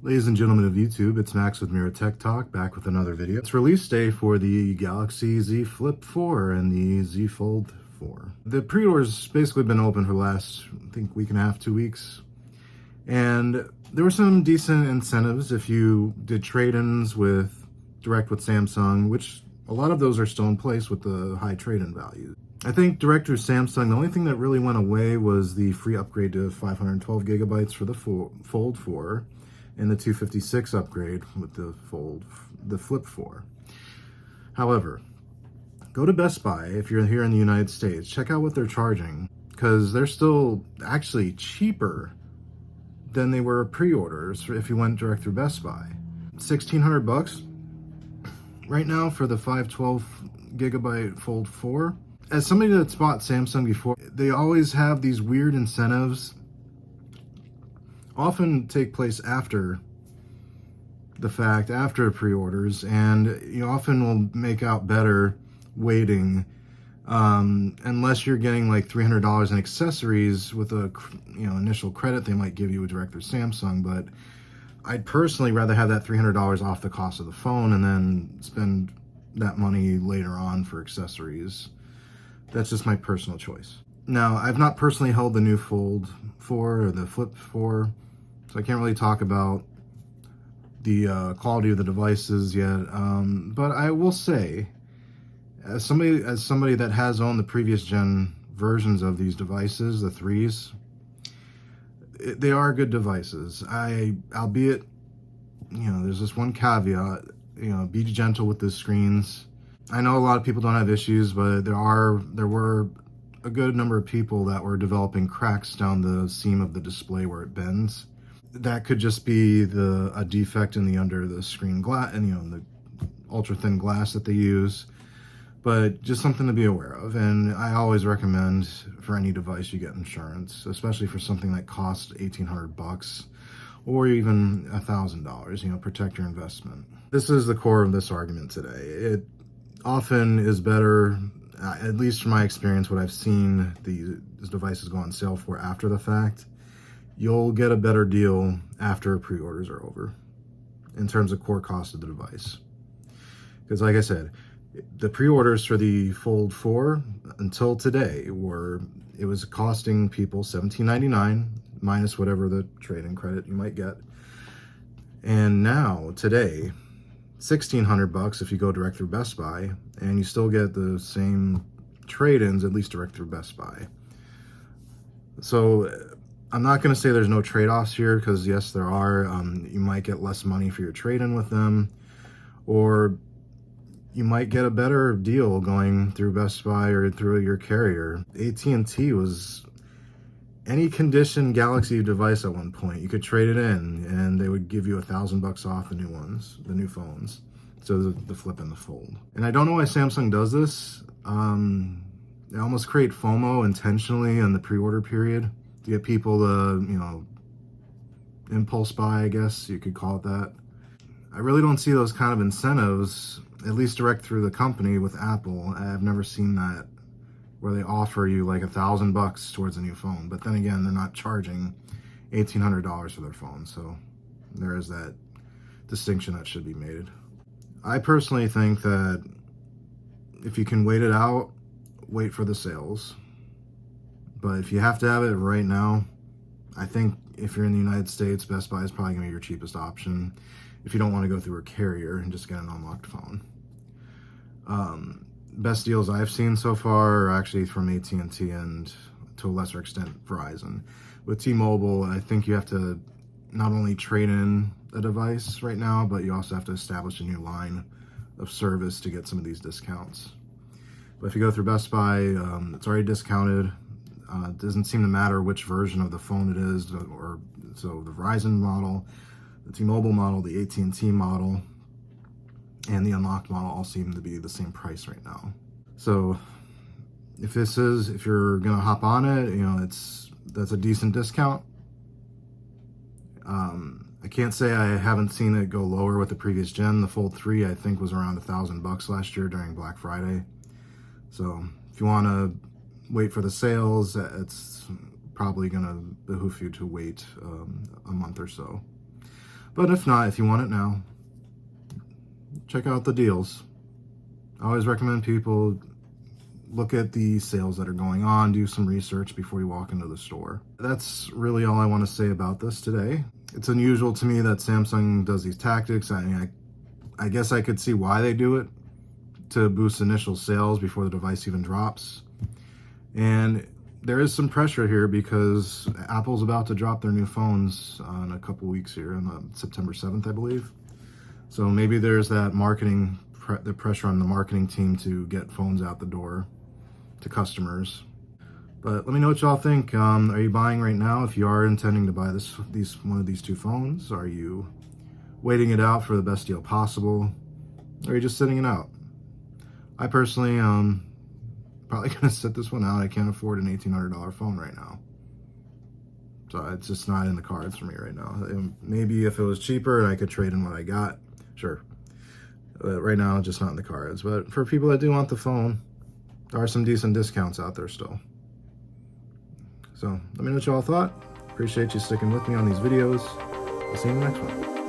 Ladies and gentlemen of YouTube, it's Max with Mura Tech Talk, back with another video. It's release day for the Galaxy Z Flip 4 and the Z Fold 4. The pre-order's basically been open for the last, I think, week and a half, 2 weeks. And there were some decent incentives if you did trade-ins direct with Samsung, which a lot of those are still in place with the high trade-in value. I think direct through Samsung, the only thing that really went away was the free upgrade to 512 gigabytes for the Fold 4. And the 256 upgrade with the Flip 4. However, go to Best Buy if you're here in the United States. Check out what they're charging, because they're still actually cheaper than they were pre-orders if you went direct through Best Buy. $1,600 right now for the 512 gigabyte Fold 4. As somebody that's bought Samsung before, they always have these weird incentives often take place after the fact, after pre-orders, and you often will make out better waiting, unless you're getting like $300 in accessories with a initial credit they might give you a direct through Samsung. But I'd personally rather have that $300 off the cost of the phone and then spend that money later on for accessories. That's just my personal choice. Now, I've not personally held the new Fold 4 or the Flip 4, so I can't really talk about the quality of the devices yet. But I will say, as somebody that has owned the previous gen versions of these devices, the 3s, they are good devices. Albeit, there's this one caveat, be gentle with the screens. I know a lot of people don't have issues, but there were a good number of people that were developing cracks down the seam of the display where it bends. That could just be a defect in the under the screen glass, and the ultra thin glass that they use. But just something to be aware of. And I always recommend for any device you get insurance, especially for something that costs $1,800 or even $1,000. Protect your investment. This is the core of this argument today. It often is better, at least from my experience, what I've seen these devices go on sale for after the fact. You'll get a better deal after pre-orders are over in terms of core cost of the device. Because like I said, the pre-orders for the Fold 4 until today it was costing people $17.99 minus whatever the trade-in credit you might get. And now, today, $1,600 if you go direct through Best Buy, and you still get the same trade-ins, at least direct through Best Buy. So I'm not going to say there's no trade-offs here, because yes, there are. You might get less money for your trade-in with them, or you might get a better deal going through Best Buy or through your carrier. AT&T was any condition Galaxy device at one point. You could trade it in, and they would give you $1,000 off the new phones. So the Flip and the Fold. And I don't know why Samsung does this. They almost create FOMO intentionally in the pre-order period to get people to, impulse buy, I guess you could call it that. I really don't see those kind of incentives, at least direct through the company with Apple. I've never seen that where they offer you like $1,000 towards a new phone. But then again, they're not charging $1,800 for their phone. So there is that distinction that should be made. I personally think that if you can wait it out, wait for the sales. But if you have to have it right now, I think if you're in the United States, Best Buy is probably going to be your cheapest option if you don't want to go through a carrier and just get an unlocked phone. Best deals I've seen so far are actually from AT&T and, to a lesser extent, Verizon. With T-Mobile, I think you have to not only trade in a device right now, but you also have to establish a new line of service to get some of these discounts. But if you go through Best Buy, it's already discounted. It doesn't seem to matter which version of the phone it is, so the Verizon model, the T-Mobile model, the AT&T model, and the unlocked model all seem to be the same price right now. So if you're gonna hop on it, that's a decent discount. I can't say I haven't seen it go lower with the previous gen. The Fold 3 I think was around $1,000 last year during Black Friday. So if you want to wait for the sales, it's probably gonna behoove you to wait a month or so. But if not, if you want it now, check out the deals. I always recommend people look at the sales that are going on, do some research before you walk into the store. That's really all I want to say about this today. It's unusual to me that Samsung does these tactics. I guess I could see why they do it, to boost initial sales before the device even drops. And there is some pressure here because Apple's about to drop their new phones in a couple weeks here, on September 7th, I believe. So maybe there's that the pressure on the marketing team to get phones out the door to customers. But let me know what y'all think. Are you buying right now? If you are intending to buy one of these two phones, are you waiting it out for the best deal possible? Or are you just sitting it out? I personally probably gonna sit this one out. I can't afford an $1,800 phone right now. So it's just not in the cards for me right now. Maybe if it was cheaper and I could trade in what I got, sure. But right now, just not in the cards. But for people that do want the phone, there are some decent discounts out there still. So let me know what y'all thought. Appreciate you sticking with me on these videos. I'll see you in the next one.